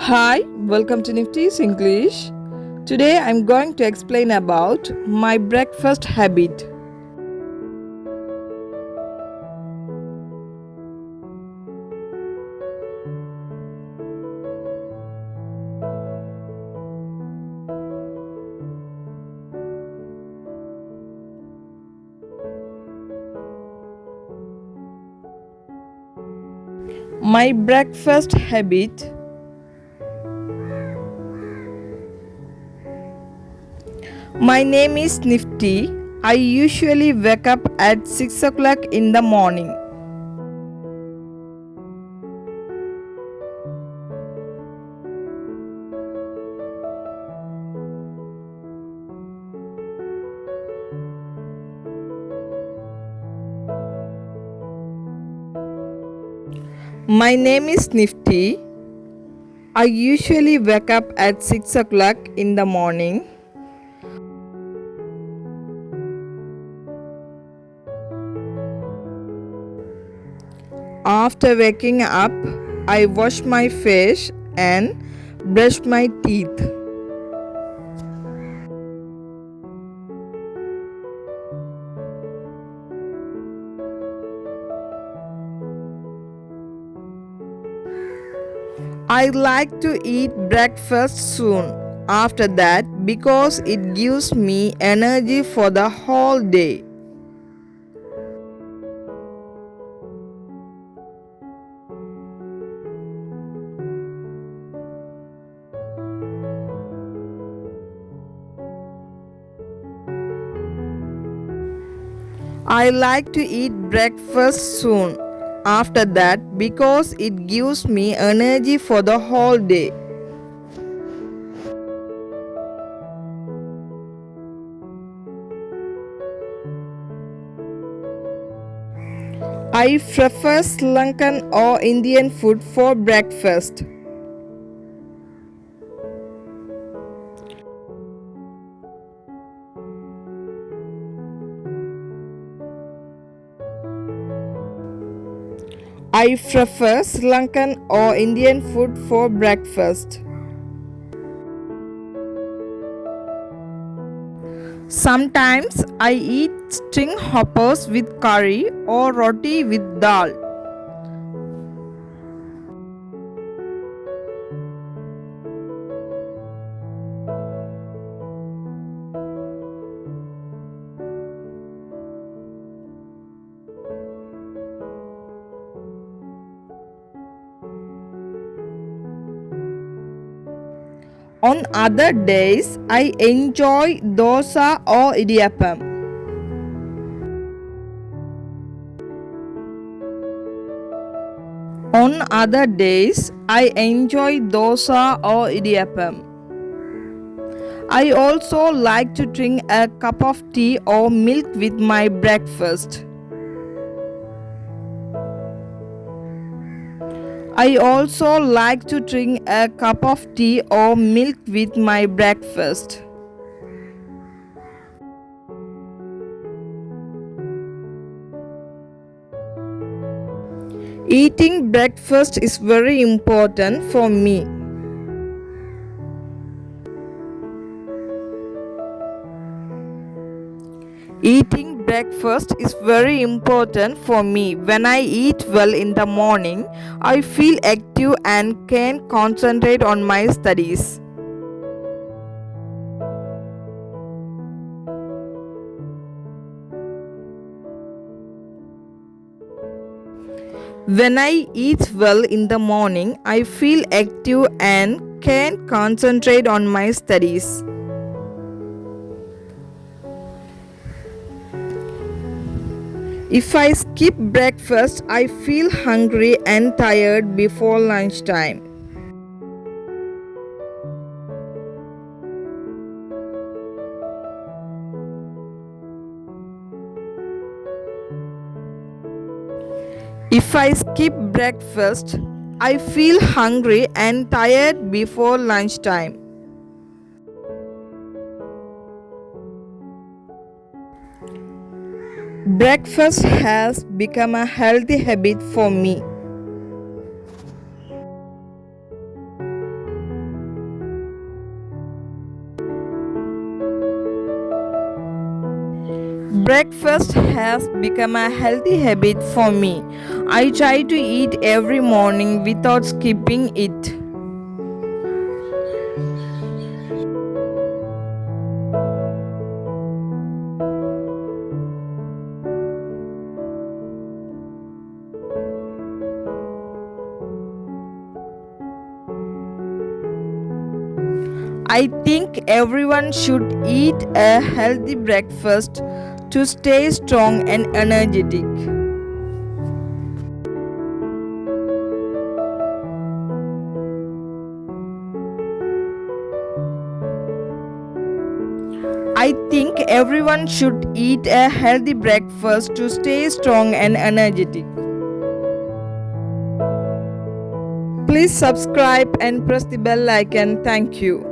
Hi, welcome to Nifty's English. Today I'm going to explain about my breakfast habit. My breakfast habit. My name is Nifty. I usually wake up at 6 o'clock in the morning. My name is Nifty. I usually wake up at 6 o'clock in the morning. After waking up, I wash my face and brush my teeth. I like to eat breakfast soon after that because it gives me energy for the whole day. I like to eat breakfast soon after that because it gives me energy for the whole day. I prefer Sri Lankan or Indian food for breakfast. I prefer Sri Lankan or Indian food for breakfast. Sometimes I eat string hoppers with curry or roti with dal. On other days, I enjoy dosa or idiyappam. On other days, I enjoy dosa or idiyappam. I also like to drink a cup of tea or milk with my breakfast. I also like to drink a cup of tea or milk with my breakfast. Eating breakfast is very important for me. Eating breakfast is very important for me. When I eat well in the morning, I feel active and can concentrate on my studies. When I eat well in the morning, I feel active and can concentrate on my studies. If I skip breakfast, I feel hungry and tired before lunchtime. If I skip breakfast, I feel hungry and tired before lunchtime. Breakfast has become a healthy habit for me. Breakfast has become a healthy habit for me. I try to eat every morning without skipping it. I think everyone should eat a healthy breakfast to stay strong and energetic. I think everyone should eat a healthy breakfast to stay strong and energetic. Please subscribe and press the bell icon. Thank you.